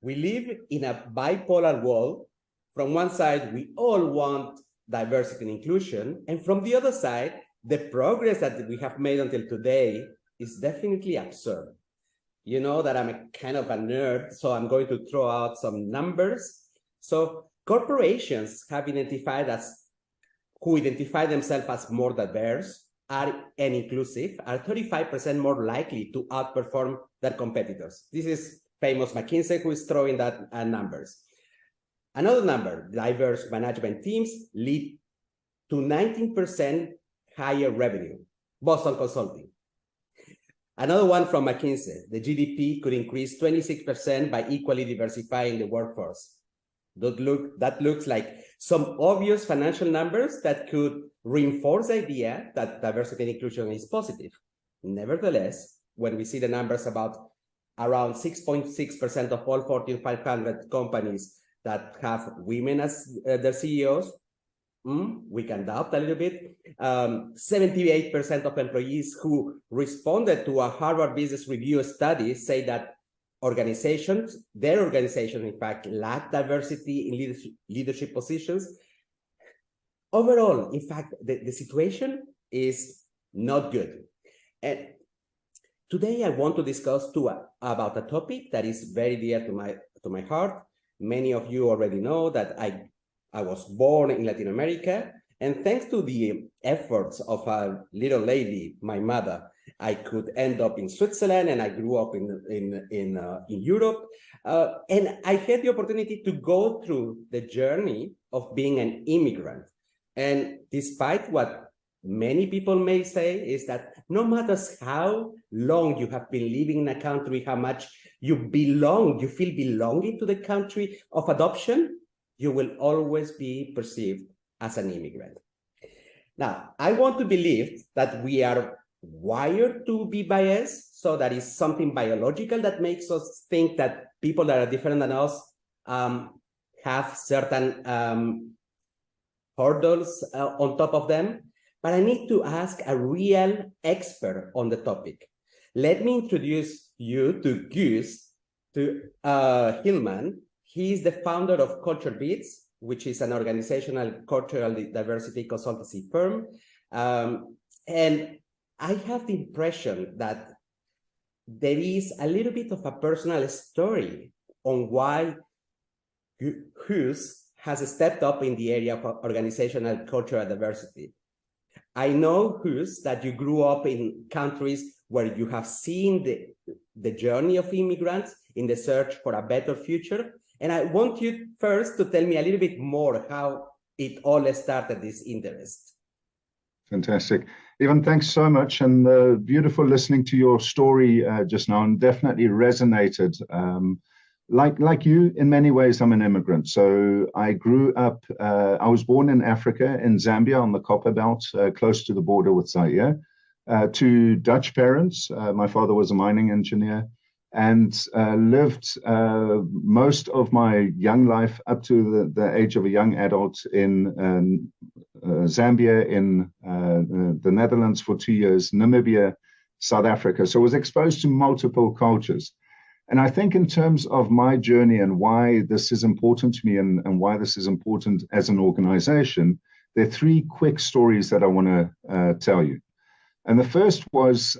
We live in a bipolar world. From one side, we all want diversity and inclusion. And from the other side, the progress that we have made until today is definitely absurd. You know that I'm a kind of a nerd, so I'm going to throw out some numbers. So corporations have identified who identify themselves as more diverse and inclusive are 35% more likely to outperform their competitors. This is famous McKinsey who is throwing that numbers. Another number, diverse management teams lead to 19% higher revenue, Boston Consulting. Another one from McKinsey, the GDP could increase 26% by equally diversifying the workforce. That looks like some obvious financial numbers that could reinforce the idea that diversity and inclusion is positive. Nevertheless, when we see the numbers about around 6.6% of all Fortune 500 companies that have women as their CEOs, we can doubt a little bit. 78% of employees who responded to a Harvard Business Review study say that their organizations, in fact, lack diversity in leadership positions. Overall, in fact, the situation is not good. And today I want to discuss about a topic that is very dear to my heart. Many of you already know that I was born in Latin America, and thanks to the efforts of a little lady, my mother, I could end up in Switzerland, and I grew up in Europe. And I had the opportunity to go through the journey of being an immigrant. And despite what many people may say is that no matter how long you have been living in a country, how much you feel belonging to the country of adoption, you will always be perceived as an immigrant. Now, I want to believe that we are wired to be biased, so that is something biological that makes us think that people that are different than us have certain hurdles on top of them. But I need to ask a real expert on the topic. Let me introduce you to Gijs Hillmann. He is the founder of CultureBeatz, which is an organizational cultural diversity consultancy firm. And I have the impression that there is a little bit of a personal story on why Gijs has stepped up in the area of organizational cultural diversity. I know, Gijs, that you grew up in countries where you have seen the journey of immigrants in the search for a better future. And I want you first to tell me a little bit more how it all started, this interest. Fantastic. Ivan, thanks so much. And beautiful listening to your story just now, and definitely resonated. Like you, in many ways, I'm an immigrant. So I grew up, I was born in Africa, in Zambia, on the Copper Belt, close to the border with Zaire, to Dutch parents. My father was a mining engineer, and lived most of my young life up to the age of a young adult in Zambia, in the Netherlands for 2 years, Namibia, South Africa. So I was exposed to multiple cultures. And I think in terms of my journey and why this is important to me and why this is important as an organization, there are three quick stories that I want to tell you. And the first was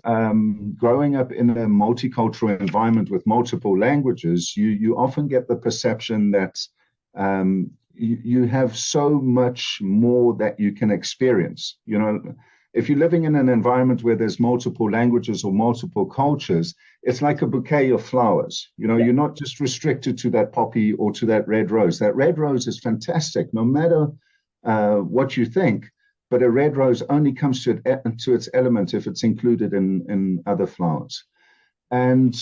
growing up in a multicultural environment with multiple languages, you often get the perception that you have so much more that you can experience. You know, if you're living in an environment where there's multiple languages or multiple cultures, it's like a bouquet of flowers. You know, you're not just restricted to that poppy or to that red rose. That red rose is fantastic, no matter what you think. But a red rose only comes to its element if it's included in other flowers. And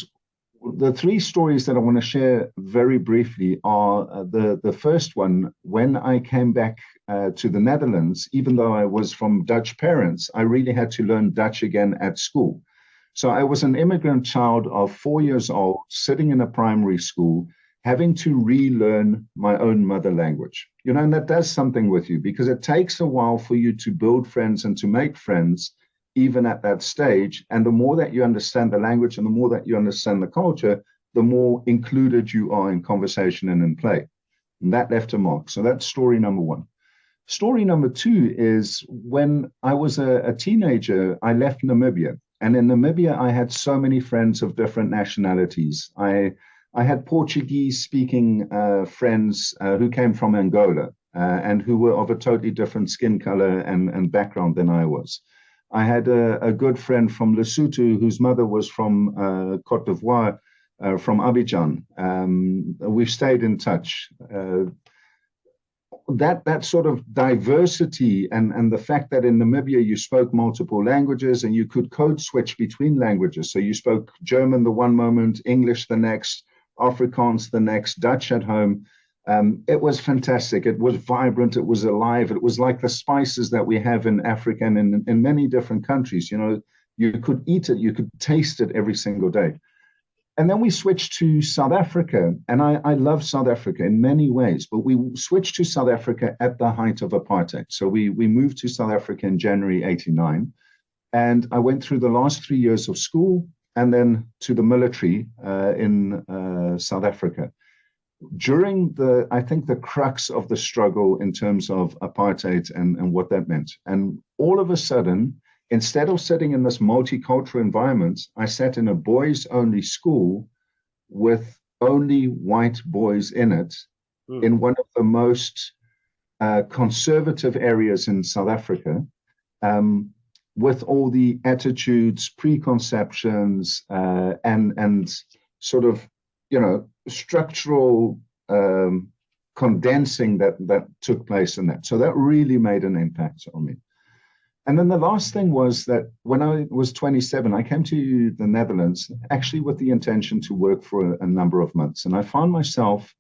the three stories that I want to share very briefly are the first one. When I came back to the Netherlands, even though I was from Dutch parents, I really had to learn Dutch again at school. So I was an immigrant child of 4 years old, sitting in a primary school, having to relearn my own mother language. You know, and that does something with you, because it takes a while for you to build friends and to make friends, even at that stage. And the more that you understand the language and the more that you understand the culture, the more included you are in conversation and in play. And that left a mark. So that's story number one. Story number two is when I was a teenager, I left Namibia. And in Namibia, I had so many friends of different nationalities. I had Portuguese-speaking friends who came from Angola and who were of a totally different skin color and background than I was. I had a good friend from Lesotho whose mother was from Côte d'Ivoire, from Abidjan. We've stayed in touch. That sort of diversity and the fact that in Namibia you spoke multiple languages and you could code switch between languages. So you spoke German the one moment, English the next, Afrikaans the next, Dutch at home. It was fantastic. It was vibrant. It was alive. It was like the spices that we have in Africa and in many different countries. You know, you could eat it, you could taste it every single day. And then we switched to South Africa, and I love South Africa in many ways, but we switched to South Africa at the height of apartheid. So we moved to South Africa in January 89, and I went through the last 3 years of school and then to the military in South Africa. During I think the crux of the struggle in terms of apartheid and what that meant. And all of a sudden, instead of sitting in this multicultural environment, I sat in a boys-only school with only white boys in it, in one of the most conservative areas in South Africa, with all the attitudes, preconceptions, and sort of, you know, structural condensing that took place in that. So that really made an impact on me. And then the last thing was that when I was 27, I came to the Netherlands actually with the intention to work for a number of months. And I found myself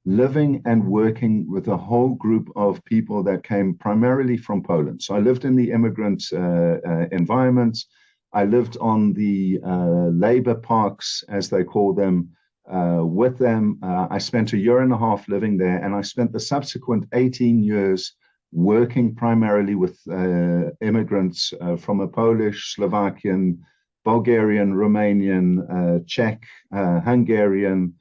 living and working with a whole group of people that came primarily from Poland. So I lived in the immigrant environment. I lived on the labor parks, as they call them, with them. I spent a year and a half living there, and I spent the subsequent 18 years working primarily with immigrants from a Polish, Slovakian, Bulgarian, Romanian, Czech, Hungarian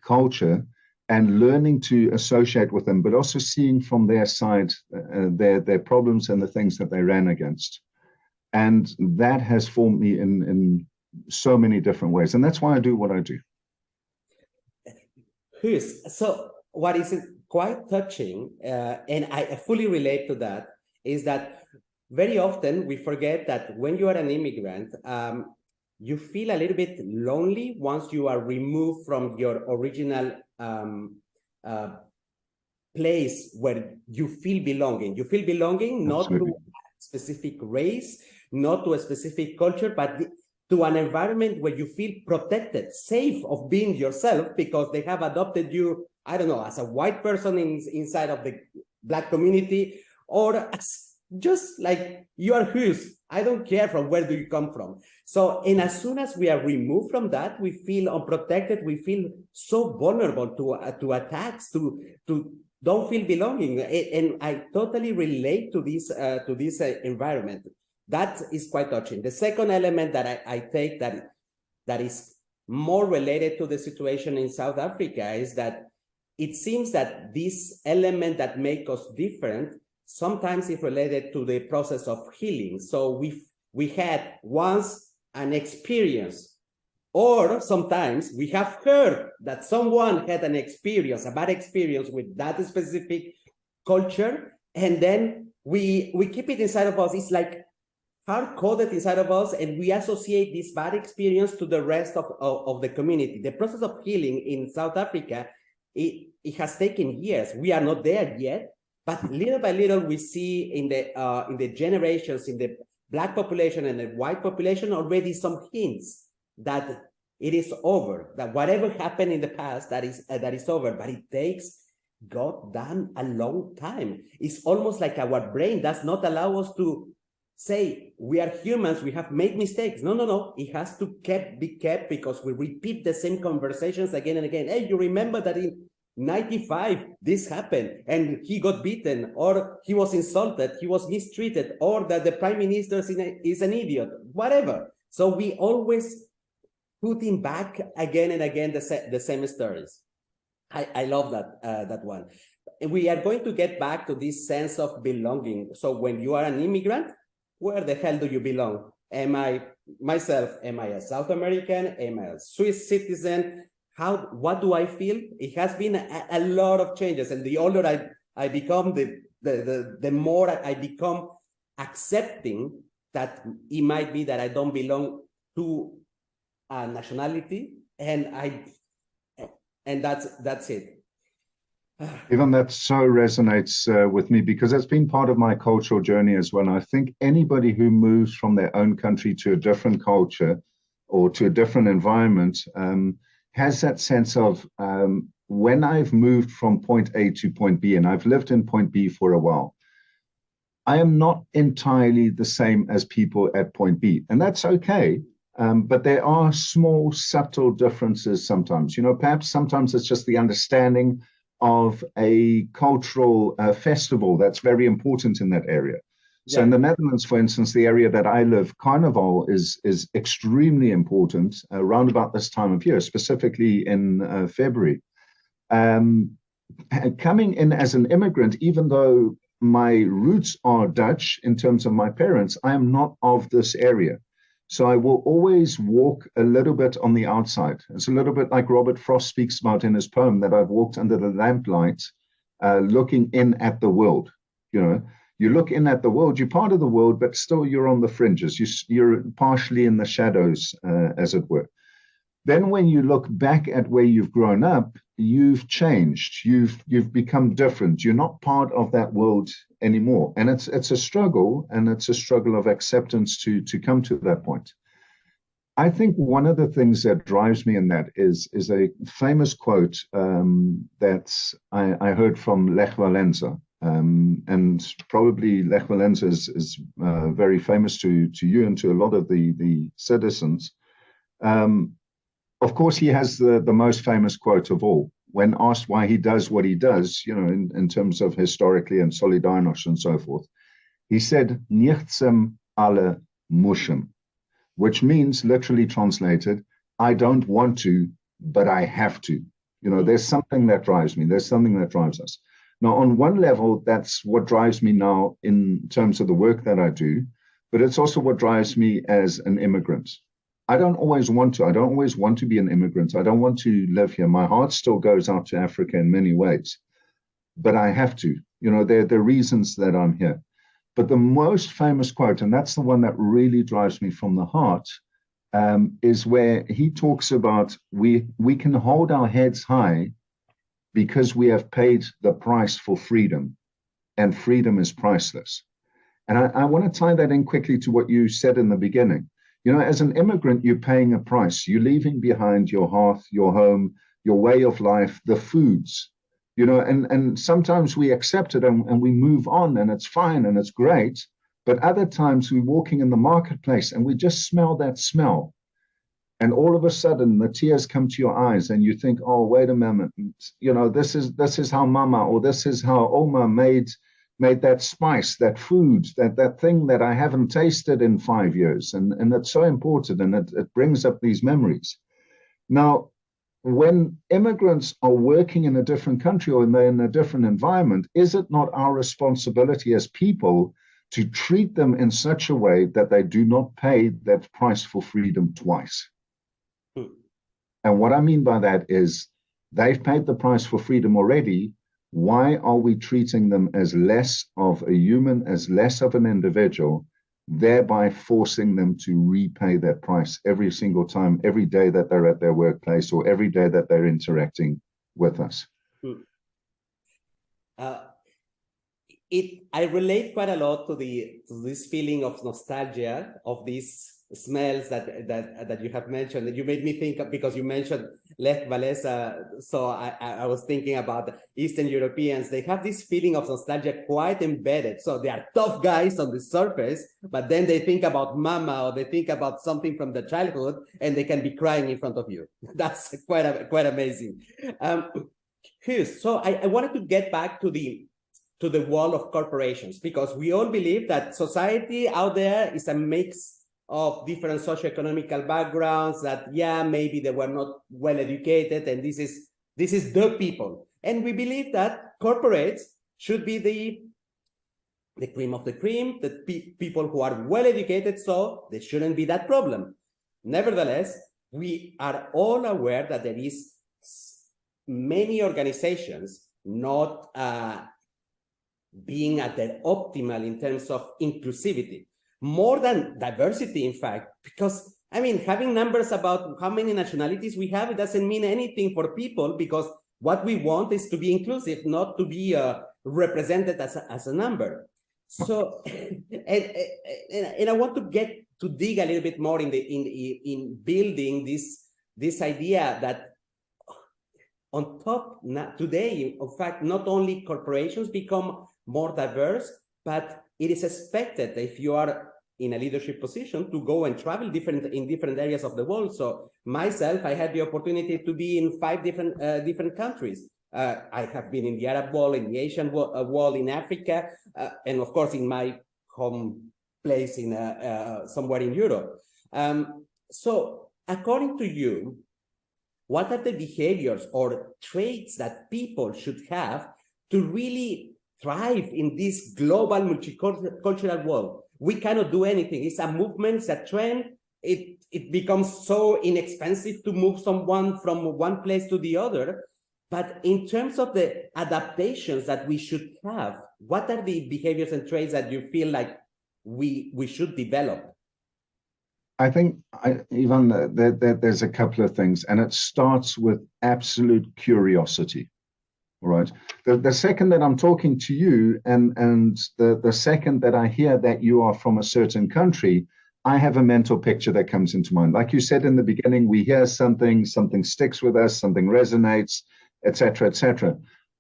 culture, and learning to associate with them, but also seeing from their side their problems and the things that they ran against. And that has formed me in so many different ways. And that's why I do what I do. So what is quite touching, and I fully relate to that, is that very often we forget that when you are an immigrant, you feel a little bit lonely once you are removed from your original place where you feel belonging. You feel belonging not to a specific race, not to a specific culture, but to an environment where you feel protected, safe of being yourself, because they have adopted you, I don't know, as a white person inside of the Black community, or as just like you are whose. I don't care from where do you come from. So, and as soon as we are removed from that, we feel unprotected. We feel so vulnerable to attacks, to don't feel belonging. And I totally relate to this environment. That is quite touching. The second element that I take that is more related to the situation in South Africa is that it seems that this element that makes us different sometimes is related to the process of healing. So we had once an experience, or sometimes we have heard that someone had an experience, a bad experience with that specific culture, and then we keep it inside of us. It's like hard-coded inside of us, and we associate this bad experience to the rest of the community. The process of healing in South Africa, it has taken years. We are not there yet, but little by little, we see in the generations, in the Black population and the white population, already some hints that it is over, that whatever happened in the past, that is over. But it takes goddamn a long time. It's almost like our brain does not allow us to say we are humans, we have made mistakes. No. It has to be kept because we repeat the same conversations again and again. Hey, you remember that in 95, this happened and he got beaten, or he was insulted, he was mistreated, or that the prime minister is an idiot, whatever. So we always putting back again and again the same stories. I love that one. And we are going to get back to this sense of belonging. So when you are an immigrant, where the hell do you belong? Am I a South American? Am I a Swiss citizen? What do I feel? It has been a lot of changes. And the older I become, the more I become accepting that it might be that I don't belong to a nationality, and that's it. Even that so resonates with me, because it's been part of my cultural journey as well. And I think anybody who moves from their own country to a different culture or to a different environment has that sense of when I've moved from point A to point B, and I've lived in point B for a while, I am not entirely the same as people at point B, and that's okay. But there are small, subtle differences sometimes. Perhaps sometimes it's just the understanding of a cultural festival that's very important in that area. So in the Netherlands, for instance, the area that I live, Carnival is extremely important around about this time of year, specifically in February. Coming in as an immigrant, even though my roots are Dutch in terms of my parents, I am not of this area. So I will always walk a little bit on the outside. It's a little bit like Robert Frost speaks about in his poem, that I've walked under the lamplight, looking in at the world. You look in at the world, you're part of the world, but still you're on the fringes. You're partially in the shadows, as it were. Then when you look back at where you've grown up, you've changed. You've become different. You're not part of that world anymore. And it's a struggle, and it's a struggle of acceptance to come to that point. I think one of the things that drives me in that is a famous quote that I heard from Lech Walesa. And probably Lech Walesa is very famous to you and to a lot of the citizens. Of course, he has the most famous quote of all. When asked why he does what he does, in terms of historically and Solidarność and so forth, he said, "Nichtsem alle mushem," which means, literally translated, I don't want to, but I have to. There's something that drives me. There's something that drives us. Now, on one level, that's what drives me now in terms of the work that I do, but it's also what drives me as an immigrant. I don't always want to be an immigrant. I don't want to live here. My heart still goes out to Africa in many ways, but I have to. There are reasons that I'm here. But the most famous quote, and that's the one that really drives me from the heart, is where he talks about we can hold our heads high because we have paid the price for freedom, and freedom is priceless. And I want to tie that in quickly to what you said in the beginning. As an immigrant, you're paying a price. You're leaving behind your hearth, your home, your way of life, the foods, and sometimes we accept it and we move on, and it's fine and it's great. But other times we're walking in the marketplace and we just smell that smell. And all of a sudden the tears come to your eyes and you think, oh, wait a moment, this is how Mama or this is how Oma made that spice, that food, that thing that I haven't tasted in 5 years. And it's so important, and it brings up these memories. Now, when immigrants are working in a different country or they're in a different environment, is it not our responsibility as people to treat them in such a way that they do not pay that price for freedom twice? And what I mean by that is they've paid the price for freedom already. Why are we treating them as less of a human, as less of an individual, thereby forcing them to repay that price every single time, every day that they're at their workplace or every day that they're interacting with us? I relate quite a lot to this feeling of nostalgia, of these smells that you have mentioned. And you made me think, because you mentioned Lech Walesa, so I was thinking about Eastern Europeans. They have this feeling of nostalgia quite embedded. So they are tough guys on the surface, but then they think about Mama or they think about something from the childhood, and they can be crying in front of you. That's quite amazing. So I wanted to get back to the wall of corporations, because we all believe that society out there is a mix of different socioeconomical backgrounds that, yeah, maybe they were not well educated, and this is the people. And we believe that corporates should be the cream of the cream, the people who are well educated, so there shouldn't be that problem. Nevertheless, we are all aware that there is many organizations not being at their optimal in terms of inclusivity, more than diversity, in fact, because I mean, having numbers about how many nationalities we have, it doesn't mean anything for people, because what we want is to be inclusive, not to be represented as a number. So, and I want to dig a little bit more in building this idea that on top today, in fact, not only corporations become more diverse, but it is expected if you are in a leadership position to go and travel in different areas of the world. So myself, I had the opportunity to be in 5 different countries. I have been in the Arab world, in the Asian world, in Africa, and of course in my home place in somewhere in Europe. So according to you, what are the behaviors or traits that people should have to really thrive in this global multicultural world? We cannot do anything. It's a movement, it's a trend. It becomes so inexpensive to move someone from one place to the other. But in terms of the adaptations that we should have, what are the behaviors and traits that you feel like we should develop? I think, Ivan, there's a couple of things, and it starts with absolute curiosity. All right. The second that I'm talking to you, and the second that I hear that you are from a certain country, I have a mental picture that comes into mind. Like you said in the beginning, we hear something sticks with us, something resonates, etc., etc.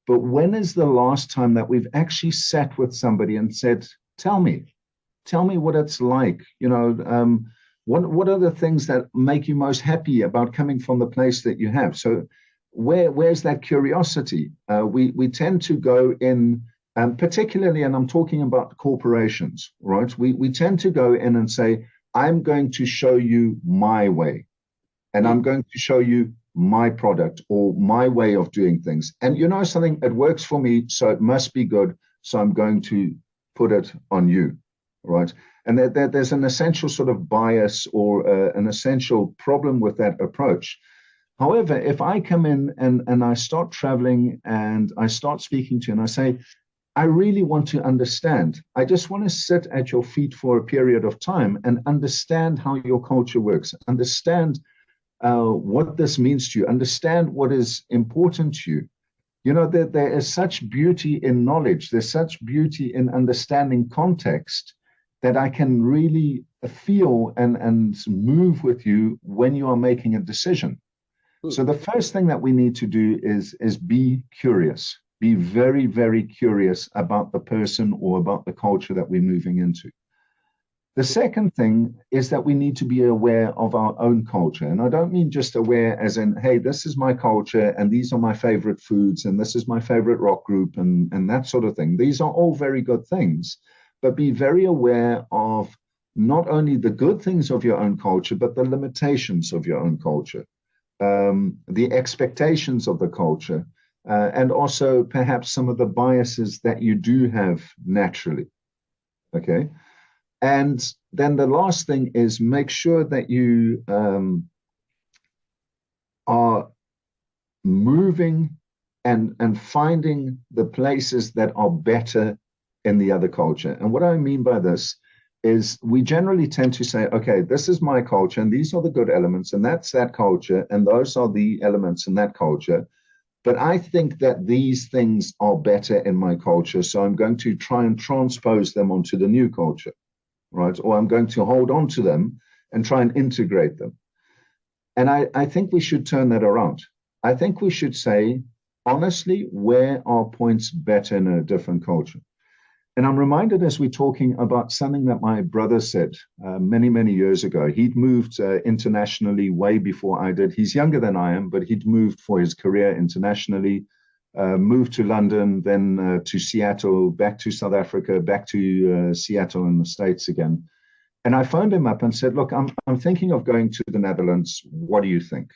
But when is the last time that we've actually sat with somebody and said, tell me what it's like? You know, what are the things that make you most happy about coming from the place that you have? So where's that curiosity? We tend to go in, particularly, and I'm talking about corporations, right? We tend to go in and say, I'm going to show you my way, and I'm going to show you my product or my way of doing things. And you know something, it works for me, so it must be good. So I'm going to put it on you, right? And there's an essential sort of bias or an essential problem with that approach. However, if I come in and I start traveling and I start speaking to you and I say, I really want to understand, I just want to sit at your feet for a period of time and understand how your culture works, understand what this means to you, understand what is important to you. You know, there is such beauty in knowledge, there's such beauty in understanding context that I can really feel and move with you when you are making a decision. So the first thing that we need to do is be curious, be very, very curious about the person or about the culture that we're moving into. The second thing is that we need to be aware of our own culture. And I don't mean just aware as in, hey, this is my culture and these are my favorite foods and this is my favorite rock group and that sort of thing. These are all very good things, but be very aware of not only the good things of your own culture, but the limitations of your own culture, the expectations of the culture, and also perhaps some of the biases that you do have naturally. Okay. And then the last thing is make sure that you are moving and finding the places that are better in the other culture. And what I mean by this is we generally tend to say, okay, this is my culture and these are the good elements and that's that culture and those are the elements in that culture. But I think that these things are better in my culture, so I'm going to try and transpose them onto the new culture. Right? Or I'm going to hold on to them and try and integrate them. And I think we should turn that around. I think we should say, honestly, where are points better in a different culture? And I'm reminded as we're talking about something that my brother said many, many years ago. He'd moved internationally way before I did. He's younger than I am, but he'd moved for his career internationally. Moved to London, then to Seattle, back to South Africa, back to Seattle in the States again. And I phoned him up and said, look, I'm thinking of going to the Netherlands. What do you think?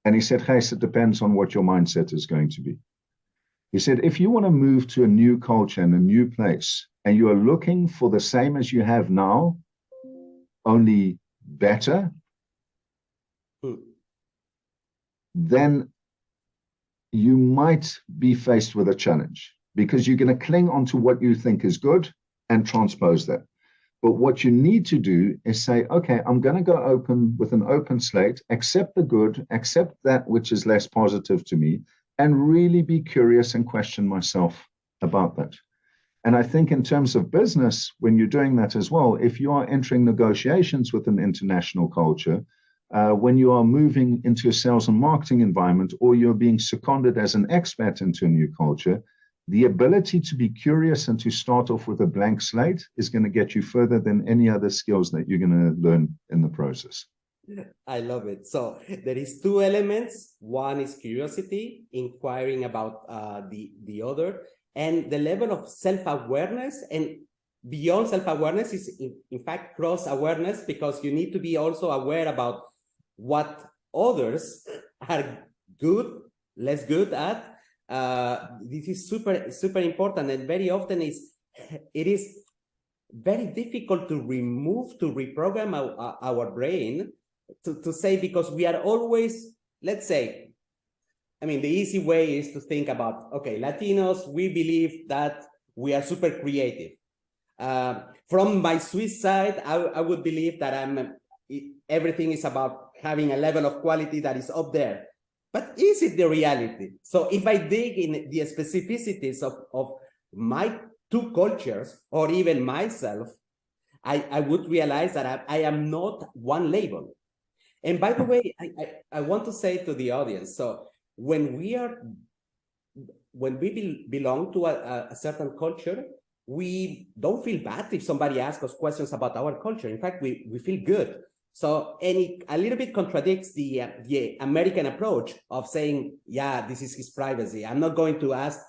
And he said, Gijs, it depends on what your mindset is going to be. He said, if you want to move to a new culture and a new place, and you are looking for the same as you have now, only better, then you might be faced with a challenge, because you're going to cling onto what you think is good and transpose that. But what you need to do is say, okay, I'm going to go open with an open slate, accept the good, accept that which is less positive to me, and really be curious and question myself about that. And I think in terms of business, when you're doing that as well, if you are entering negotiations with an international culture, when you are moving into a sales and marketing environment, or you're being seconded as an expat into a new culture, the ability to be curious and to start off with a blank slate is going to get you further than any other skills that you're going to learn in the process. I love it. So there is two elements. One is curiosity, inquiring about the other, and the level of self-awareness. And beyond self-awareness is in fact cross-awareness, because you need to be also aware about what others are good, less good at. This is super important, and very often it is very difficult to reprogram our brain to say, because we are always, let's say, I mean, the easy way is to think about, okay, Latinos, we believe that we are super creative. From my Swiss side, I would believe that everything is about having a level of quality that is up there. But is it the reality? So if I dig in the specificities of my two cultures, or even myself, I would realize that I am not one label. And by the way, I want to say to the audience, so when we belong to a certain culture, we don't feel bad if somebody asks us questions about our culture. In fact, we feel good. So, and it a little bit contradicts the American approach of saying, yeah, this is his privacy. I'm not going to ask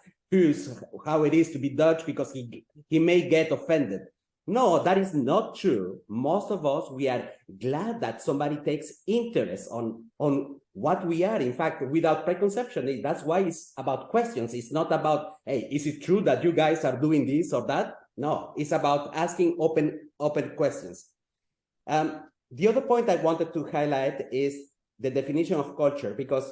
how it is to be Dutch, because he may get offended. No, that is not true. Most of us, we are glad that somebody takes interest on what we are. In fact, without preconception. That's why it's about questions. It's not about, hey, is it true that you guys are doing this or that? No, it's about asking open questions. The other point I wanted to highlight is the definition of culture, because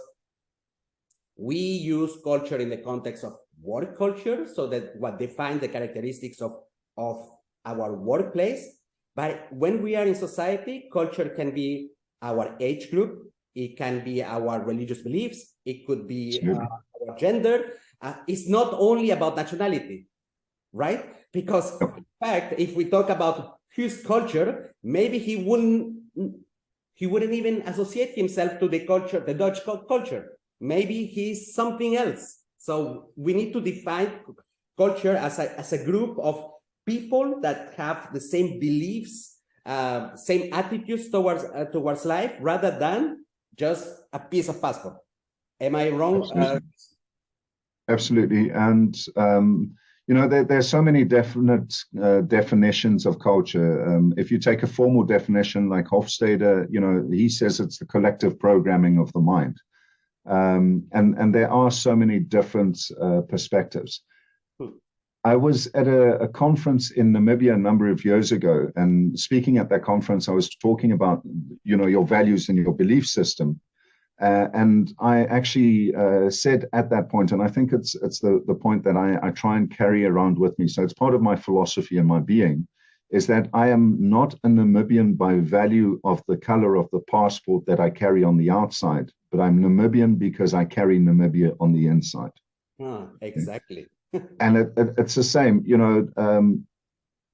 we use culture in the context of work culture, so that what defines the characteristics of our workplace. But when we are in society, culture can be our age group, it can be our religious beliefs, it could be our gender. It's not only about nationality, right? Because in fact, if we talk about his culture, maybe he wouldn't even associate himself to the culture, the Dutch culture. Maybe he's something else. So we need to define culture as a group of people that have the same beliefs, same attitudes towards life, rather than just a piece of passport. Am I wrong? Absolutely. And there's so many definite definitions of culture. If you take a formal definition like Hofstede, he says it's the collective programming of the mind. And there are so many different perspectives. I was at a conference in Namibia a number of years ago, and speaking at that conference, I was talking about, your values and your belief system. And I actually said at that point, and I think it's the point that I try and carry around with me, so it's part of my philosophy and my being, is that I am not a Namibian by value of the color of the passport that I carry on the outside, but I'm Namibian because I carry Namibia on the inside. Exactly. And it's the same,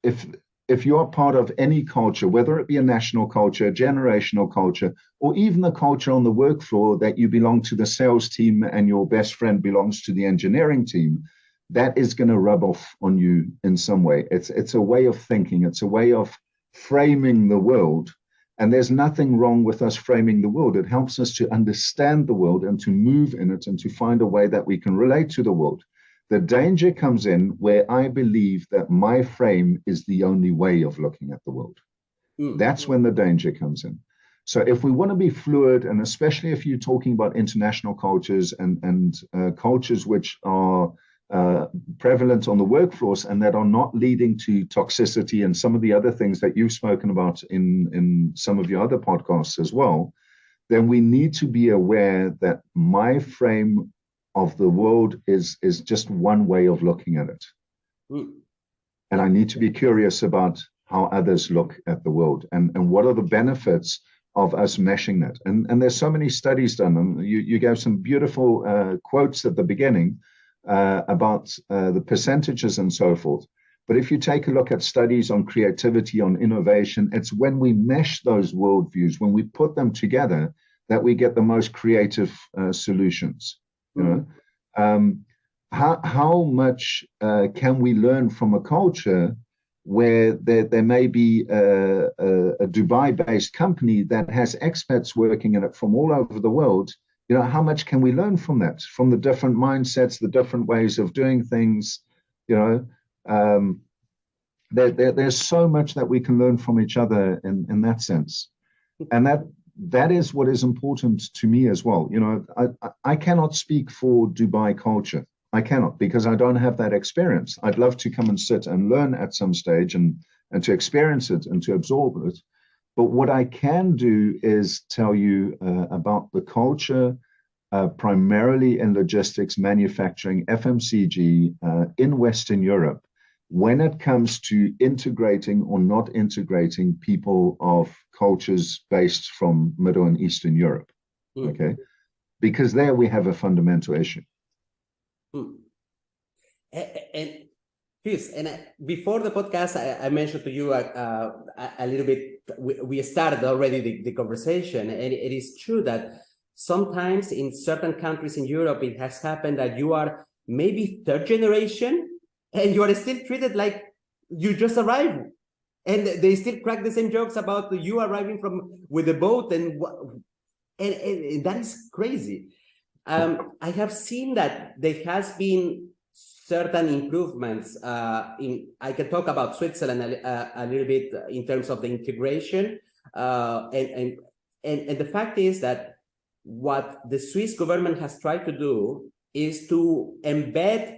if you're part of any culture, whether it be a national culture, a generational culture, or even the culture on the work floor that you belong to the sales team and your best friend belongs to the engineering team, that is going to rub off on you in some way. It's a way of thinking. It's a way of framing the world. And there's nothing wrong with us framing the world. It helps us to understand the world and to move in it and to find a way that we can relate to the world. The danger comes in where I believe that my frame is the only way of looking at the world. That's when the danger comes in. So if we want to be fluid, and especially if you're talking about international cultures and cultures which are prevalent on the workforce and that are not leading to toxicity and some of the other things that you've spoken about in some of your other podcasts as well, then we need to be aware that my frame of the world is just one way of looking at it. And I need to be curious about how others look at the world and what are the benefits of us meshing that. And there's so many studies done, and you gave some beautiful quotes at the beginning about the percentages and so forth. But if you take a look at studies on creativity, on innovation, it's when we mesh those worldviews, when we put them together, that we get the most creative solutions. You know, how much can we learn from a culture where there may be a Dubai-based company that has expats working in it from all over the world? You know, how much can we learn from that, from the different mindsets, the different ways of doing things? You know, there's so much that we can learn from each other in that sense. And that is what is important to me as well. You know, I cannot speak for Dubai culture. I cannot, because I don't have that experience. I'd love to come and sit and learn at some stage and to experience it and to absorb it. But what I can do is tell you about the culture, primarily in logistics, manufacturing, FMCG, in Western Europe, when it comes to integrating or not integrating people of cultures based from Middle and Eastern Europe. Okay? Because there we have a fundamental issue. And Chris, before the podcast, I mentioned to you a little bit, we started already the conversation, and it is true that sometimes in certain countries in Europe, it has happened that you are maybe third generation and you are still treated like you just arrived. And they still crack the same jokes about you arriving with the boat, and that is crazy. I have seen that there has been certain improvements I can talk about Switzerland a little bit in terms of the integration. And the fact is that what the Swiss government has tried to do is to embed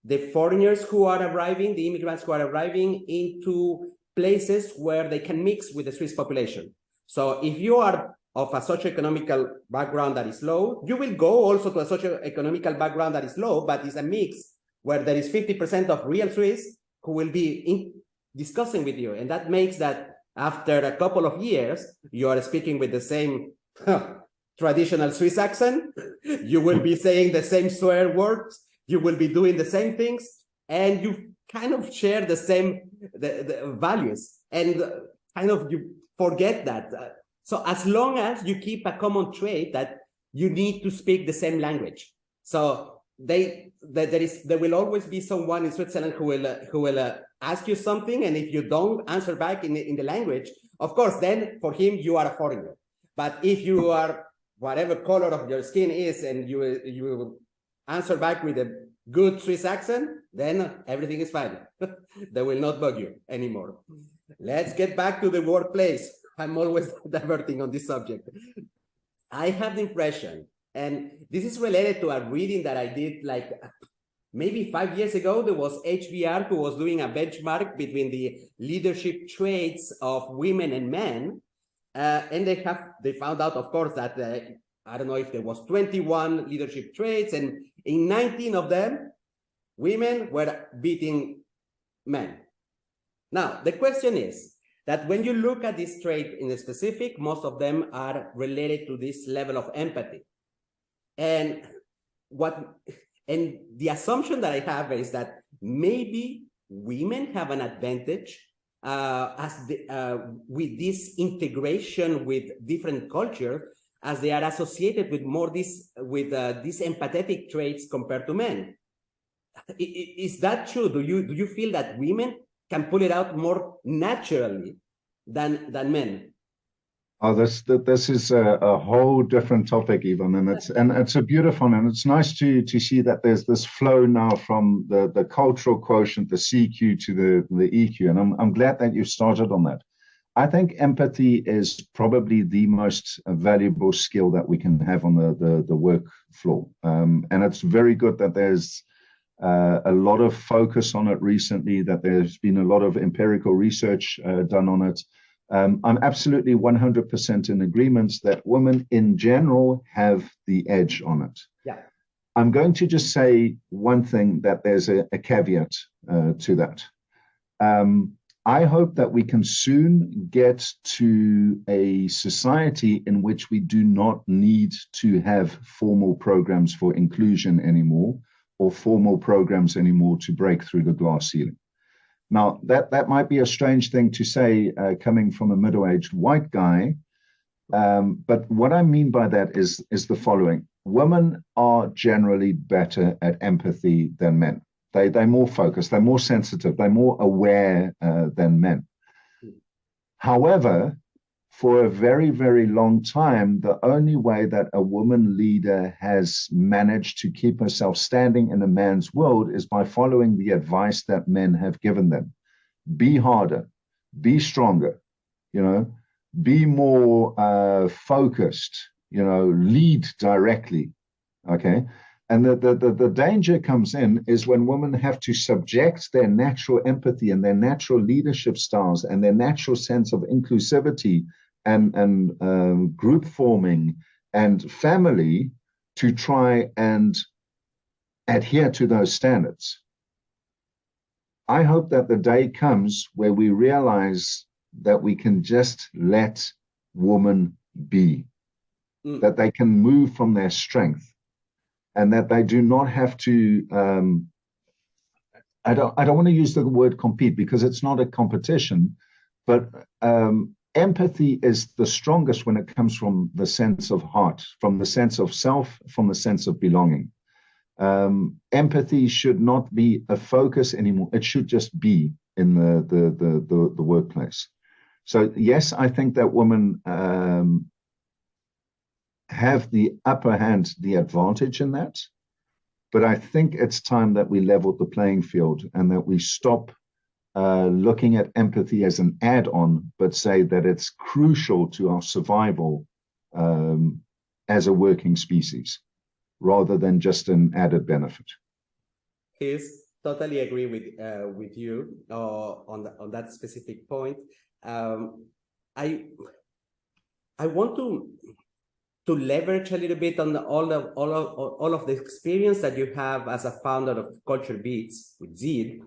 the foreigners who are arriving, the immigrants who are arriving, into places where they can mix with the Swiss population. So if you are of a socioeconomical background that is low, you will go also to a socioeconomical background that is low, but it's a mix where there is 50% of real Swiss who will be discussing with you. And that makes that after a couple of years, you are speaking with the same traditional Swiss accent, you will be saying the same swear words, you will be doing the same things, and you kind of share the same the values, and kind of you forget that. So as long as you keep a common trait that you need to speak the same language. So there will always be someone in Switzerland who will ask you something, and if you don't answer back in the language, of course, then for him you are a foreigner. But if you are whatever color of your skin is, and you answer back with a good Swiss accent, then everything is fine. They will not bug you anymore. Let's get back to the workplace. I'm always diverting on this subject. I have the impression, and this is related to a reading that I did like maybe 5 years ago. There was HBR who was doing a benchmark between the leadership traits of women and men. And they found out, of course, that I don't know if there was 21 leadership traits, and in 19 of them, women were beating men. Now, the question is that when you look at this trait in the specific, most of them are related to this level of empathy. And the assumption that I have is that maybe women have an advantage with this integration with different cultures, as they are associated with more these empathetic traits compared to men. Is that true? Do you feel that women can pull it out more naturally than men? Oh, this is a whole different topic, even, and it's a beautiful one, and it's nice to see that there's this flow now from the cultural quotient, the CQ, to the EQ, and I'm glad that you started on that. I think empathy is probably the most valuable skill that we can have on the work floor, and it's very good that there's a lot of focus on it recently, that there's been a lot of empirical research done on it. I'm absolutely 100% in agreement that women in general have the edge on it. Yeah. I'm going to just say one thing, that there's a caveat to that. I hope that we can soon get to a society in which we do not need to have formal programs for inclusion anymore, or formal programs anymore to break through the glass ceiling. Now, that might be a strange thing to say coming from a middle-aged white guy, but what I mean by that is the following. Women are generally better at empathy than men. They're more focused, they're more sensitive, they're more aware than men. However, for a very, very long time, the only way that a woman leader has managed to keep herself standing in a man's world is by following the advice that men have given them. Be harder, be stronger, be more focused, lead directly, okay? And the danger comes in is when women have to subject their natural empathy and their natural leadership styles and their natural sense of inclusivity and group forming and family to try and adhere to those standards. I hope that the day comes where we realize that we can just let women be, that they can move from their strength, and that they do not have to, I don't want to use the word compete, because it's not a competition, but empathy is the strongest when it comes from the sense of heart, from the sense of self, from the sense of belonging. Empathy should not be a focus anymore. It should just be in the workplace. So yes, I think that women have the upper hand, the advantage in that, but I think it's time that we level the playing field and that we stop looking at empathy as an add-on, but say that it's crucial to our survival as a working species, rather than just an added benefit. Yes, totally agree with you on that specific point. I want to leverage a little bit on all of the experience that you have as a founder of CultureBeatz with Zid,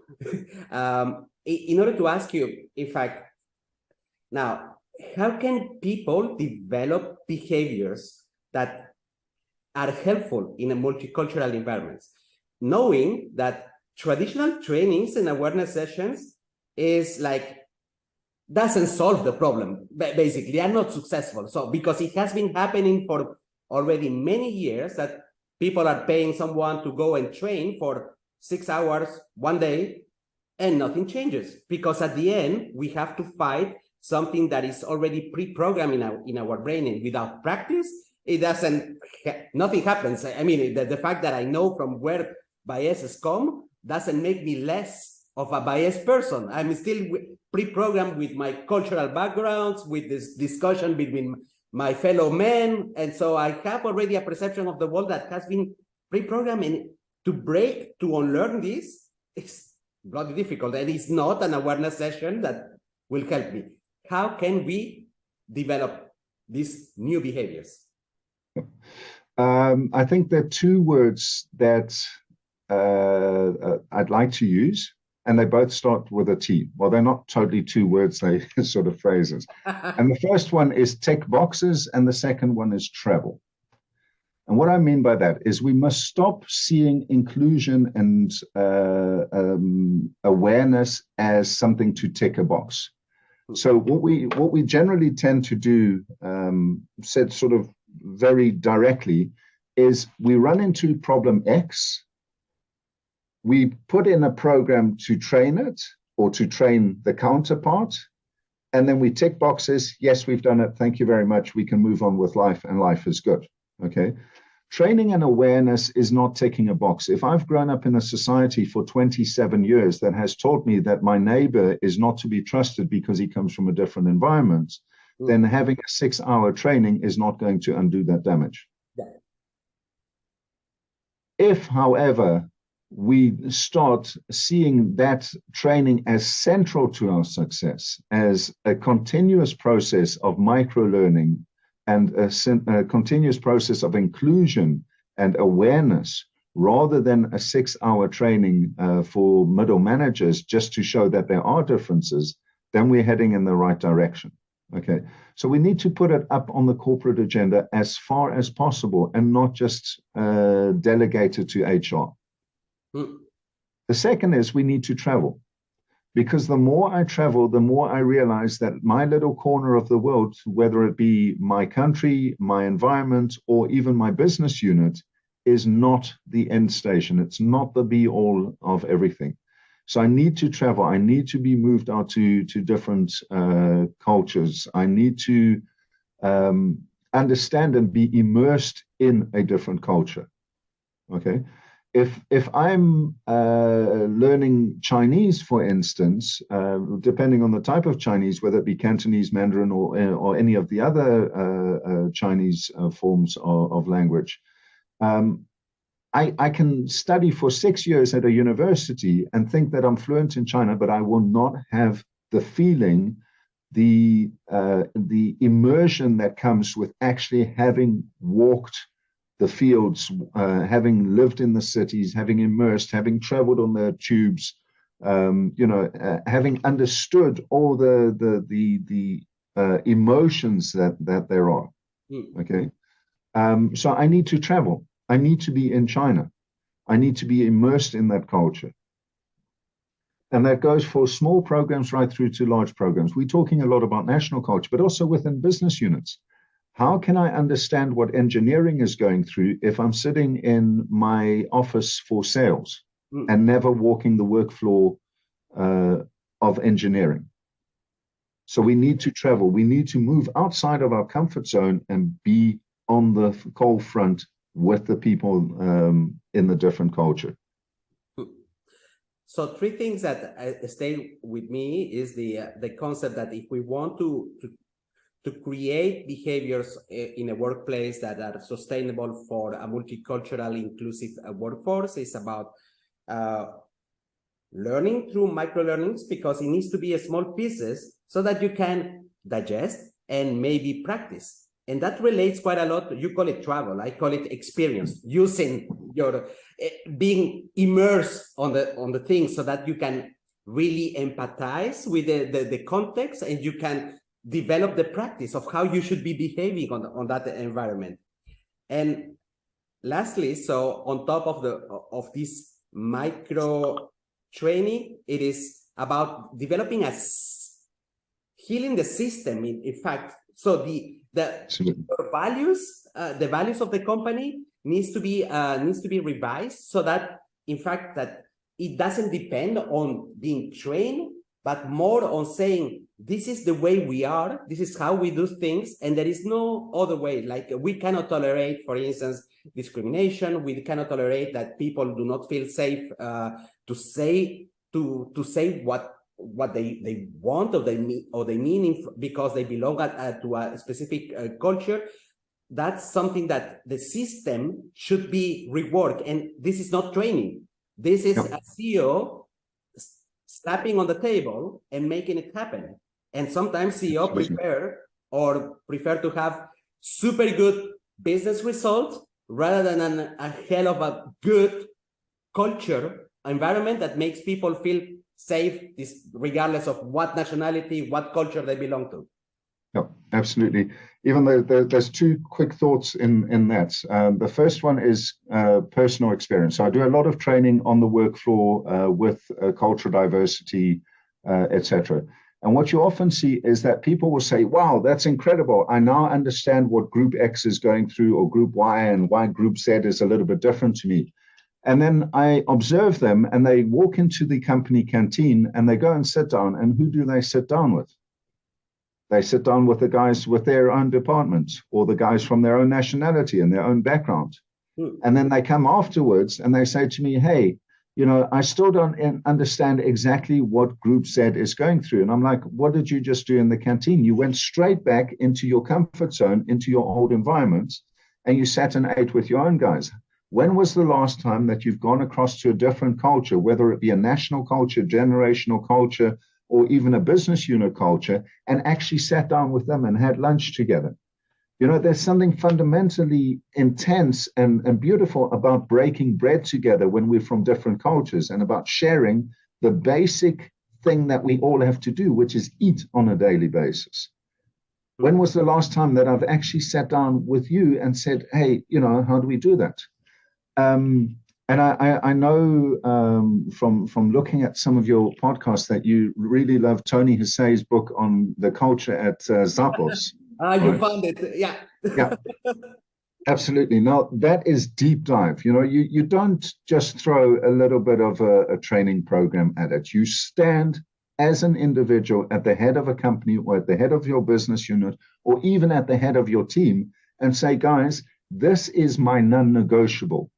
in order to ask you, in fact, now, how can people develop behaviors that are helpful in a multicultural environment, knowing that traditional trainings and awareness sessions doesn't solve the problem, basically. They are not successful. So because it has been happening for already many years that people are paying someone to go and train for 6 hours one day and nothing changes, because at the end we have to fight something that is already pre-programmed in our brain, and without practice nothing happens. I mean, the fact that I know from where biases come doesn't make me less of a biased person. I'm still pre-programmed with my cultural backgrounds, with this discussion between my fellow men. And so I have already a perception of the world that has been pre-programmed. And to unlearn this, it's bloody difficult. And it's not an awareness session that will help me. How can we develop these new behaviors? I think there are two words that I'd like to use, and they both start with a T. Well, they're not totally two words, they sort of phrases. And the first one is tick boxes, and the second one is travel. And what I mean by that is we must stop seeing inclusion and awareness as something to tick a box. So what we generally tend to do, said sort of very directly, is we run into problem X, we put in a program to train it or to train the counterpart, and then we tick boxes. Yes, we've done it. Thank you very much. We can move on with life, and life is good. Okay. Training and awareness is not ticking a box. If I've grown up in a society for 27 years that has taught me that my neighbor is not to be trusted because he comes from a different environment, then having a 6-hour training is not going to undo that damage. Yeah. If, however, we start seeing that training as central to our success, as a continuous process of micro-learning and a continuous process of inclusion and awareness, rather than a 6-hour training for middle managers just to show that there are differences, then we're heading in the right direction. Okay, so we need to put it up on the corporate agenda as far as possible and not just delegate it to HR. The second is we need to travel, because the more I travel, the more I realize that my little corner of the world, whether it be my country, my environment, or even my business unit, is not the end station. It's not the be all of everything. So I need to travel. I need to be moved out to different cultures. I need to understand and be immersed in a different culture. Okay. If I'm learning Chinese, for instance, depending on the type of Chinese, whether it be Cantonese, Mandarin, or any of the other Chinese forms of language, I can study for 6 years at a university and think that I'm fluent in China, but I will not have the feeling, the immersion that comes with actually having walked the fields, having lived in the cities, having immersed, having traveled on the tubes, having understood all the emotions that there are. Okay, so I need to travel. I need to be in China. I need to be immersed in that culture. And that goes for small programs right through to large programs. We're talking a lot about national culture, but also within business units. How can I understand what engineering is going through if I'm sitting in my office for sales and never walking the work floor of engineering? So we need to travel. We need to move outside of our comfort zone and be on the cold front with the people in the different culture. So 3 things that stay with me is the concept that if we want to create behaviors in a workplace that are sustainable for a multicultural, inclusive workforce, is about learning through micro-learnings, because it needs to be a small pieces so that you can digest and maybe practice. And that relates quite a lot. You call it travel. I call it experience, using your being immersed on the things so that you can really empathize with the context, and you can develop the practice of how you should be behaving on that environment. And lastly, so on top of this micro training, it is about developing healing the system. In fact, so the values, the values of the company needs to be revised, so that in fact that it doesn't depend on being trained, but more on saying, this is the way we are, this is how we do things, and there is no other way. Like, we cannot tolerate, for instance, discrimination. We cannot tolerate that people do not feel safe to say what they want or they mean because they belong to a specific culture. That's something that the system should be reworked, and this is not training. This is a CEO slapping on the table and making it happen. And sometimes CEO prefer to have super good business results rather than a hell of a good culture environment that makes people feel safe, regardless of what nationality, what culture they belong to. Yeah, absolutely. Even though there's 2 quick thoughts in that. The first one is personal experience. So I do a lot of training on the work floor with cultural diversity, etc. And what you often see is that people will say, wow, that's incredible. I now understand what group X is going through, or group Y, and why group Z is a little bit different to me. And then I observe them, and they walk into the company canteen and they go and sit down. And who do they sit down with? They sit down with the guys with their own department or the guys from their own nationality and their own background. And then they come afterwards and they say to me, hey, you know, I still don't understand exactly what Group Z is going through. And I'm like, what did you just do in the canteen? You went straight back into your comfort zone, into your old environment, and you sat and ate with your own guys. When was the last time that you've gone across to a different culture, whether it be a national culture, generational culture, or even a business unit culture, and actually sat down with them and had lunch together? You know, there's something fundamentally intense and beautiful about breaking bread together when we're from different cultures, and about sharing the basic thing that we all have to do, which is eat on a daily basis. When was the last time that I've actually sat down with you and said, hey, you know, how do we do that? And I know from looking at some of your podcasts that you really love Tony Hsieh's book on the culture at Zappos. You found it, yeah. Yeah, absolutely. Now, that is deep dive. You know, you don't just throw a little bit of a training program at it. You stand as an individual at the head of a company or at the head of your business unit or even at the head of your team and say, guys, this is my non-negotiable.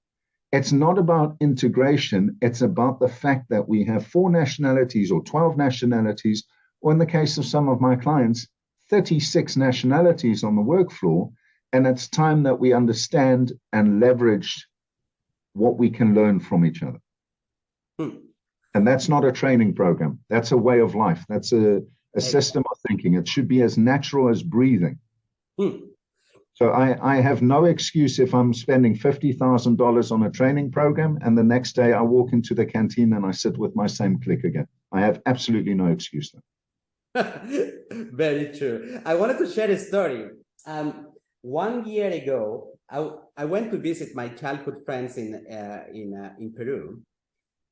It's not about integration. It's about the fact that we have 4 nationalities or 12 nationalities, or in the case of some of my clients, 36 nationalities on the work floor, and it's time that we understand and leverage what we can learn from each other. And that's not a training program. That's a way of life. That's a system of thinking. It should be as natural as breathing. So I have no excuse if I'm spending $50,000 on a training program and the next day I walk into the canteen and I sit with my same clique again. I have absolutely no excuse there. Very true. I wanted to share a story. 1 year ago, I went to visit my childhood friends in Peru,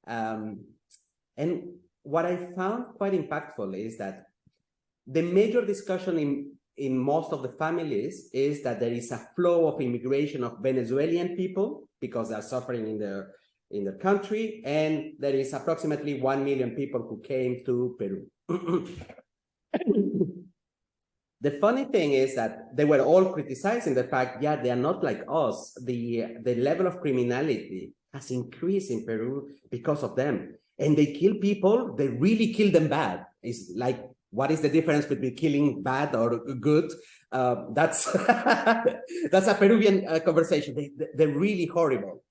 and what I found quite impactful is that the major discussion in most of the families is that there is a flow of immigration of Venezuelan people because they are suffering in their country, and there is approximately 1 million people who came to Peru. The funny thing is that they were all criticizing the fact, yeah, they are not like us. The level of criminality has increased in Peru because of them. And they kill people, they really kill them bad. It's like, what is the difference between killing bad or good? That's that's a Peruvian conversation. They're really horrible.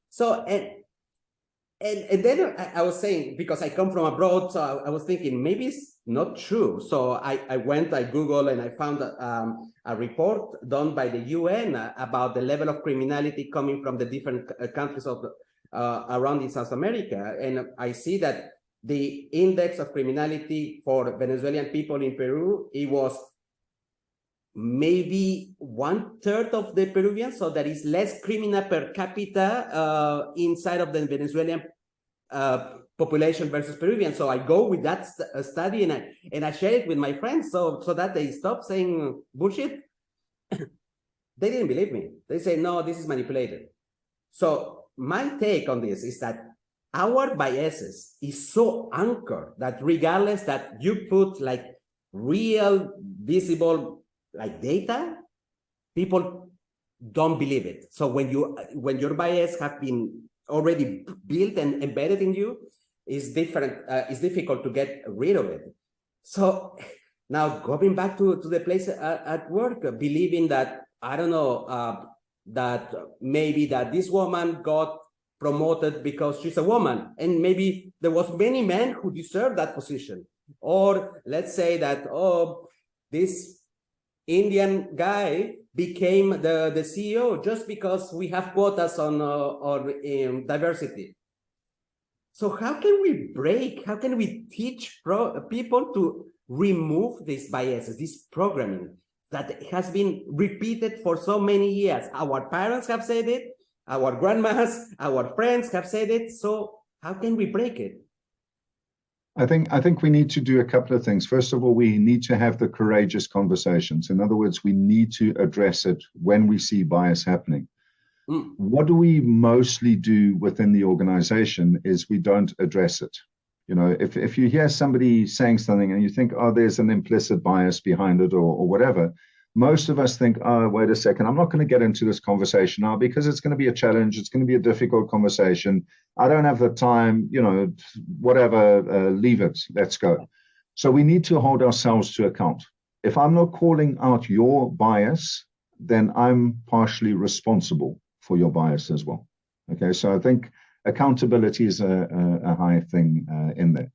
So, and then I was saying, because I come from abroad, so I was thinking maybe it's not true. So I Googled and I found a report done by the UN about the level of criminality coming from the different countries of around in South America. And I see that the index of criminality for Venezuelan people in Peru, it was maybe 1/3 of the Peruvians, so there is less criminal per capita inside of the Venezuelan population versus Peruvian. So I go with that study and I share it with my friends so that they stop saying bullshit. They didn't believe me. They say, no, this is manipulated. So my take on this is that our biases is so anchored that regardless that you put like real visible like data, people don't believe it. So when your bias have been already built and embedded in you, it's difficult to get rid of it. So now going back to the place at work, believing that, I don't know, that maybe that this woman got promoted because she's a woman, and maybe there was many men who deserved that position. Or let's say that, oh, this Indian guy became the CEO just because we have quotas on diversity. So how can we teach people to remove these biases, this programming that has been repeated for so many years? Our parents have said it, our grandmas, our friends have said it. So how can we break it? I think we need to do a couple of things. First of all, we need to have the courageous conversations. In other words, we need to address it when we see bias happening. What do we mostly do within the organization is we don't address it. You know, if you hear somebody saying something and you think, oh, there's an implicit bias behind it or whatever, most of us think, oh, wait a second, I'm not going to get into this conversation now because it's going to be a challenge. It's going to be a difficult conversation. I don't have the time, you know, whatever, leave it, let's go. So we need to hold ourselves to account. If I'm not calling out your bias, then I'm partially responsible for your bias as well. Okay, so I think accountability is a high thing in there.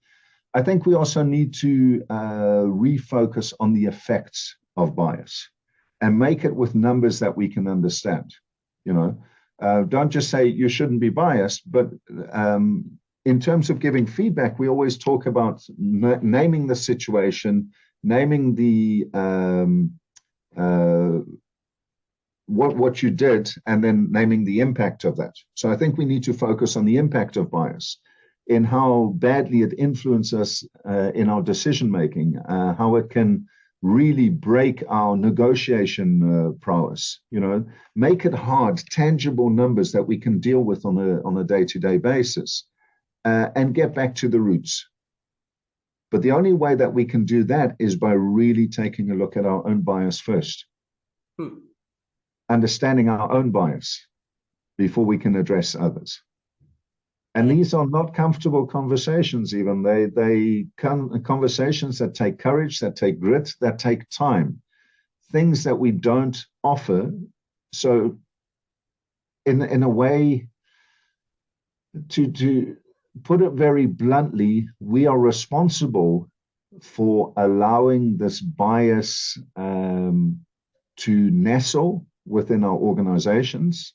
I think we also need to refocus on the effects of bias and make it with numbers that we can understand. You know, don't just say you shouldn't be biased, but in terms of giving feedback, we always talk about naming the situation, naming the what you did, and then naming the impact of that. So I think we need to focus on the impact of bias, in how badly it influences us in our decision making, how it can really break our negotiation prowess. You know, make it hard, tangible numbers that we can deal with on a day-to-day basis, and get back to the roots. But the only way that we can do that is by really taking a look at our own bias first. Understanding our own bias before we can address others. And these are not comfortable conversations even. They come conversations that take courage, that take grit, that take time. Things that we don't offer. So in a way, to put it very bluntly, we are responsible for allowing this bias to nestle within our organizations,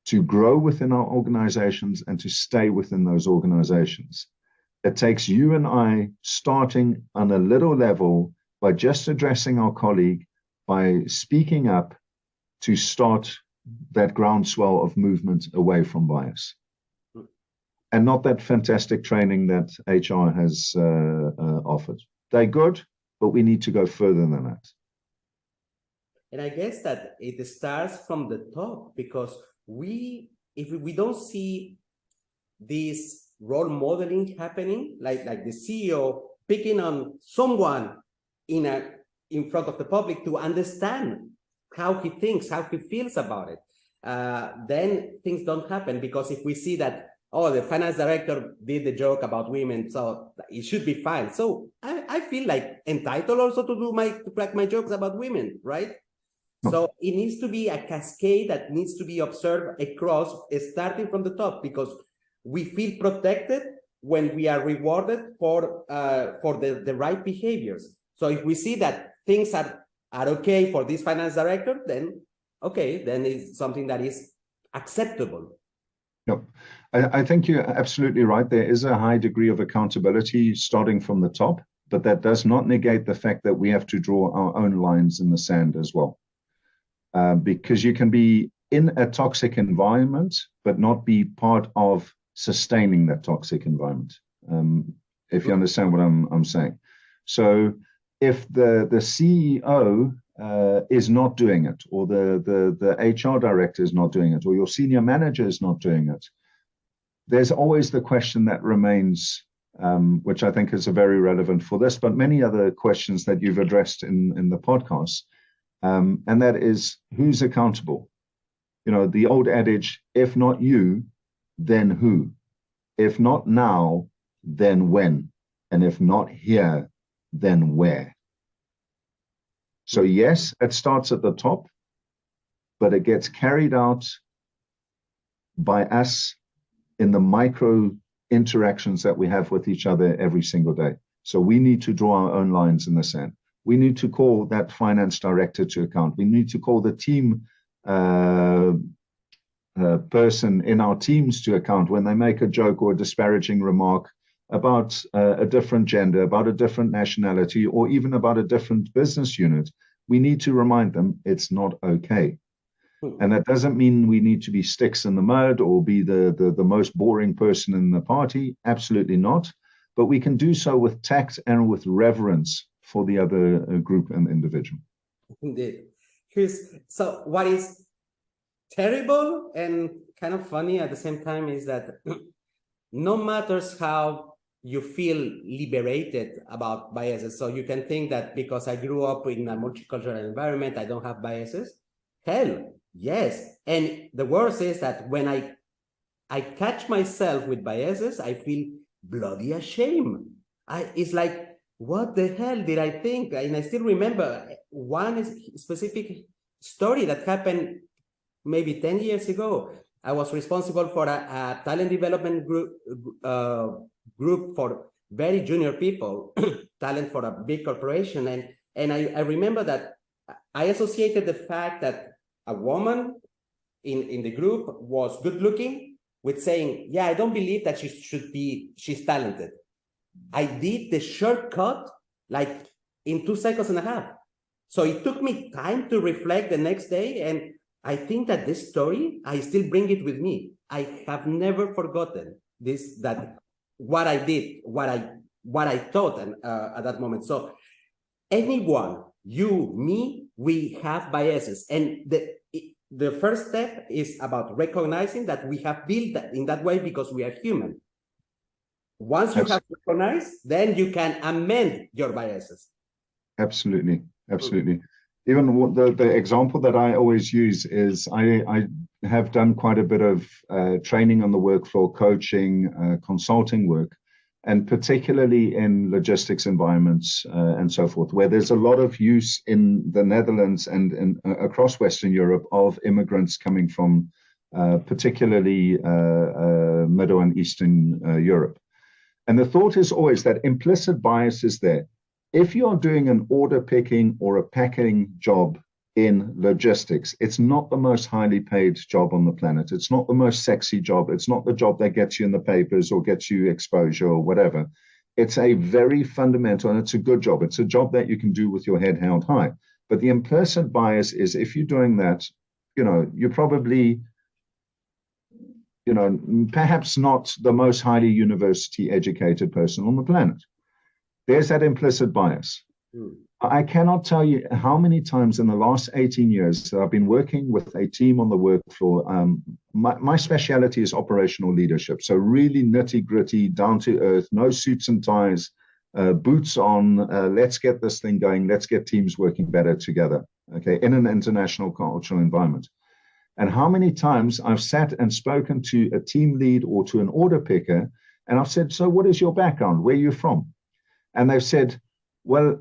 to grow within our organizations, and to stay within those organizations. It takes you and I starting on a little level by just addressing our colleague, by speaking up, to start that groundswell of movement away from bias. And not that fantastic training that HR has offered. They're good, but we need to go further than that. And I guess that it starts from the top, because if we don't see this role modeling happening, like the CEO picking on someone in front of the public to understand how he thinks, how he feels about it, then things don't happen. Because if we see that, oh, the finance director did the joke about women, so it should be fine. So I feel like entitled also to crack my jokes about women, right? So it needs to be a cascade that needs to be observed across, starting from the top, because we feel protected when we are rewarded for the right behaviors. So if we see that things are okay for this finance director, then okay, then it's something that is acceptable. Yep. I think you're absolutely right. There is a high degree of accountability starting from the top, but that does not negate the fact that we have to draw our own lines in the sand as well. Because you can be in a toxic environment, but not be part of sustaining that toxic environment. If you understand what I'm saying. So if the CEO is not doing it, or the HR director is not doing it, or your senior manager is not doing it, there's always the question that remains, which I think is very relevant for this, but many other questions that you've addressed in the podcast. And that is, who's accountable? You know, the old adage, if not you, then who? If not now, then when? And if not here, then where? So yes, it starts at the top, but it gets carried out by us in the micro interactions that we have with each other every single day. So we need to draw our own lines in the sand. We need to call that finance director to account. We need to call the team person in our teams to account when they make a joke or a disparaging remark about a different gender, about a different nationality, or even about a different business unit. We need to remind them it's not okay. And that doesn't mean we need to be sticks in the mud or be the most boring person in the party. Absolutely not. But we can do so with tact and with reverence for the other group and individual. Indeed. So what is terrible and kind of funny at the same time is that no matters how you feel liberated about biases. So you can think that because I grew up in a multicultural environment, I don't have biases. Hell, yes. And the worst is that when I catch myself with biases, I feel bloody ashamed. It's like, what the hell did I think? And I still remember one specific story that happened maybe 10 years ago. I was responsible for a talent development group for very junior people, talent for a big corporation. And I remember that I associated the fact that a woman in the group was good looking with saying, yeah, I don't believe that she's talented. I did the shortcut like in 2 seconds and a half. So it took me time to reflect the next day. And I think that this story, I still bring it with me. I have never forgotten this, that what I did, what I thought at that moment. So anyone, you, me, we have biases. And the first step is about recognizing that we have built that in that way because we are human. Once you have recognized, then you can amend your biases. Absolutely, absolutely. Even the example that I always use is I have done quite a bit of training on the work floor, coaching, consulting work, and particularly in logistics environments and so forth, where there's a lot of use in the Netherlands and across Western Europe of immigrants coming from particularly Middle and Eastern Europe. And the thought is always that implicit bias is there. If you're doing an order picking or a packing job in logistics, it's not the most highly paid job on the planet. It's not the most sexy job. It's not the job that gets you in the papers or gets you exposure or whatever. It's a very fundamental, and it's a good job. It's a job that you can do with your head held high. But the implicit bias is if you're doing that, you're probably, perhaps not the most highly university educated person on the planet. There's that implicit bias. I cannot tell you how many times in the last 18 years that I've been working with a team on the work floor. My specialty is operational leadership. So really nitty gritty, down to earth, no suits and ties, boots on, let's get this thing going. Let's get teams working better together, okay, in an international cultural environment. And how many times I've sat and spoken to a team lead or to an order picker, and I've said, so what is your background? Where are you from? And they've said, well,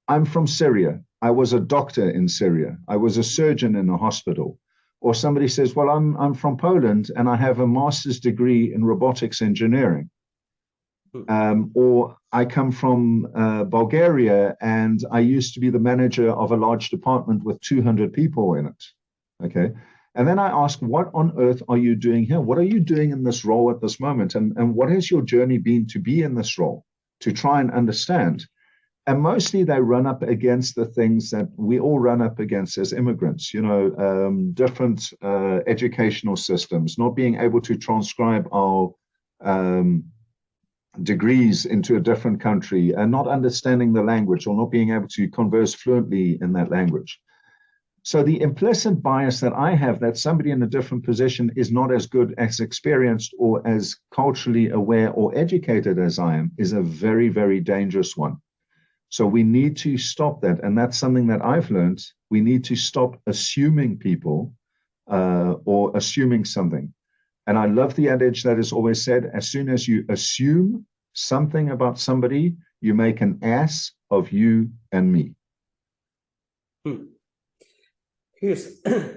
I'm from Syria. I was a doctor in Syria. I was a surgeon in a hospital. Or somebody says, well, I'm from Poland and I have a master's degree in robotics engineering. Or I come from Bulgaria and I used to be the manager of a large department with 200 people in it. Okay. And then I ask, what on earth are you doing here? What are you doing in this role at this moment? And what has your journey been to be in this role, to try and understand? And mostly they run up against the things that we all run up against as immigrants, different educational systems, not being able to transcribe our degrees into a different country and not understanding the language or not being able to converse fluently in that language. So the implicit bias that I have that somebody in a different position is not as good, as experienced, or as culturally aware or educated as I am is a very, very dangerous one. So we need to stop that. And that's something that I've learned. We need to stop assuming people or assuming something. And I love the adage that is always said, as soon as you assume something about somebody, you make an ass of you and me.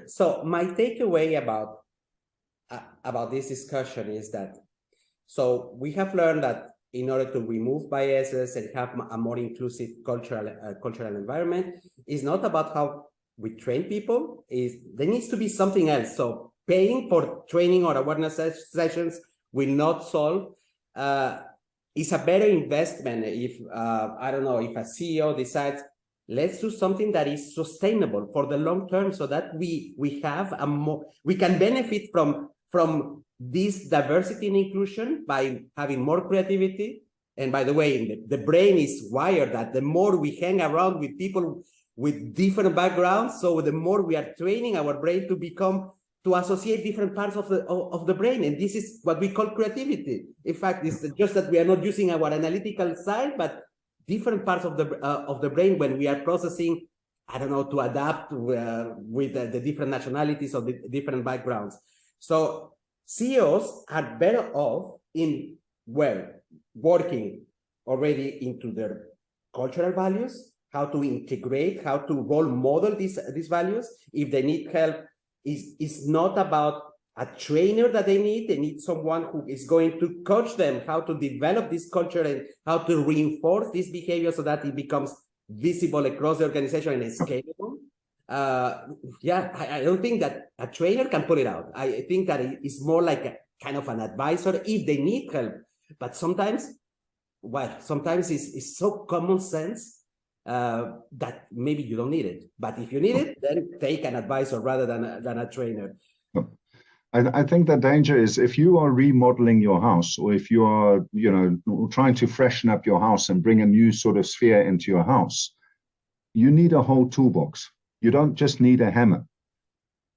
So my takeaway about this discussion is that, so we have learned that in order to remove biases and have a more inclusive cultural environment, is not about how we train people. There needs to be something else. So paying for training or awareness sessions will not solve. It's a better investment if, I don't know, if a CEO decides, let's do something that is sustainable for the long term so that we have we can benefit from this diversity and inclusion by having more creativity. And by the way, the brain is wired that the more we hang around with people with different backgrounds, so the more we are training our brain to become to associate different parts of the brain, and this is what we call creativity. In fact, it's just that we are not using our analytical side, but different parts of the brain when we are processing, I don't know, to adapt with the different nationalities or the different backgrounds. So CEOs are better off in, well, working already into their cultural values, how to integrate, how to role model these values. If they need help, it's not about a trainer that they need someone who is going to coach them how to develop this culture and how to reinforce this behavior so that it becomes visible across the organization and scalable. I don't think that a trainer can pull it out. I think that it's more like a kind of an advisor if they need help. But sometimes it's so common sense that maybe you don't need it. But if you need it, then take an advisor rather than a trainer. I think the danger is if you are remodeling your house, or if you are, trying to freshen up your house and bring a new sort of sphere into your house, you need a whole toolbox. You don't just need a hammer.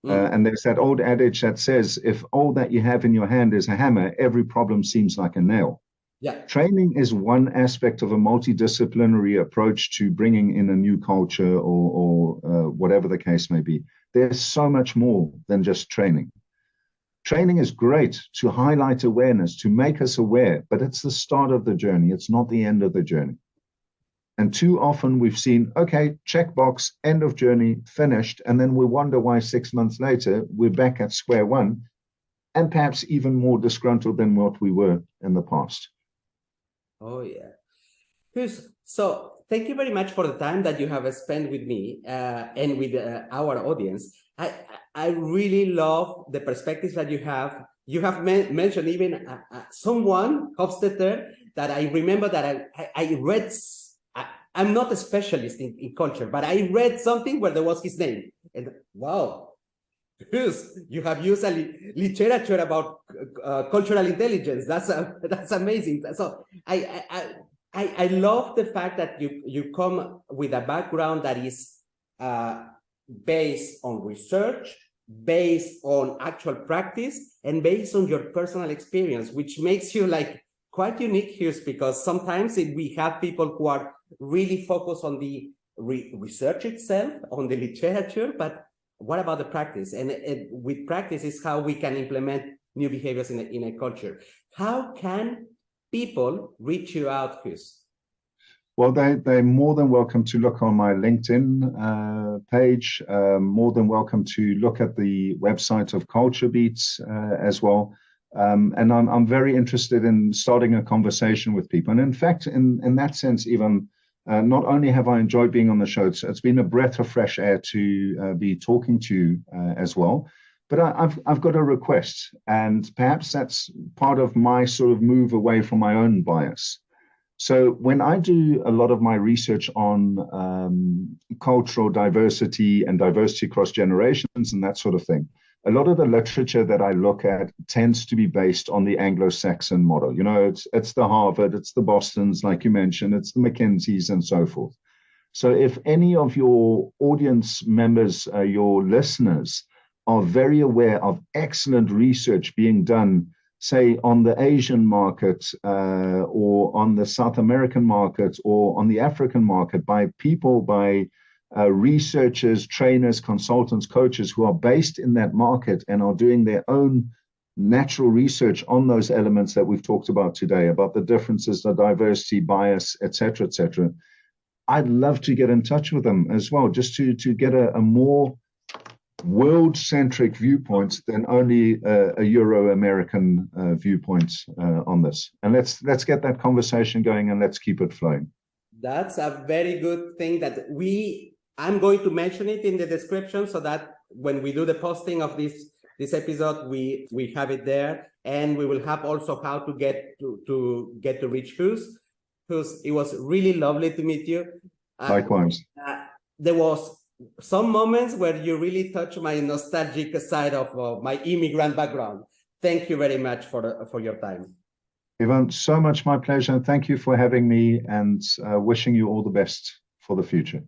And there's that old adage that says, if all that you have in your hand is a hammer, every problem seems like a nail. Yeah. Training is one aspect of a multidisciplinary approach to bringing in a new culture or whatever the case may be. There's so much more than just training. Training is great to highlight awareness, to make us aware, but it's the start of the journey. It's not the end of the journey. And too often we've seen, okay, checkbox, end of journey, finished. And then we wonder why 6 months later, we're back at square one and perhaps even more disgruntled than what we were in the past. Oh, yeah. So thank you very much for the time that you have spent with me and with our audience. I really love the perspectives that you have. You have mentioned even someone, Hofstetter, that I remember that I read. I'm not a specialist in culture, but I read something where there was his name. And wow, you have used a literature about cultural intelligence. That's amazing. So I love the fact that you come with a background that is based on research, based on actual practice, and based on your personal experience, which makes you like quite unique here, because sometimes we have people who are really focused on the research itself, on the literature, but what about the practice? And with practice is how we can implement new behaviors in a culture. How can people reach you out, Chris? Well, they're more than welcome to look on my LinkedIn page, more than welcome to look at the website of CultureBeatz as well. And I'm very interested in starting a conversation with people. And in fact, in that sense, even not only have I enjoyed being on the show, it's been a breath of fresh air to be talking to you as well. But I've got a request, and perhaps that's part of my sort of move away from my own bias. So when I do a lot of my research on cultural diversity and diversity across generations and that sort of thing, a lot of the literature that I look at tends to be based on the Anglo-Saxon model. It's the Harvard, it's the Bostons, like you mentioned, it's the McKinseys and so forth. So if any of your audience members, your listeners, are very aware of excellent research being done, say, on the Asian market or on the South American market or on the African market by people, by researchers, trainers, consultants, coaches who are based in that market and are doing their own natural research on those elements that we've talked about today, about the differences, the diversity, bias, etc., etc. I'd love to get in touch with them as well, just to get a more world-centric viewpoint than only a Euro-American viewpoint on this. And let's get that conversation going and let's keep it flowing. That's a very good thing that I'm going to mention it in the description so that when we do the posting of this episode, we have it there, and we will have also how to get to reach Hus. It was really lovely to meet you. Likewise. There was some moments where you really touched my nostalgic side of my immigrant background. Thank you very much for your time. Ivan, so much my pleasure. Thank you for having me, and wishing you all the best for the future.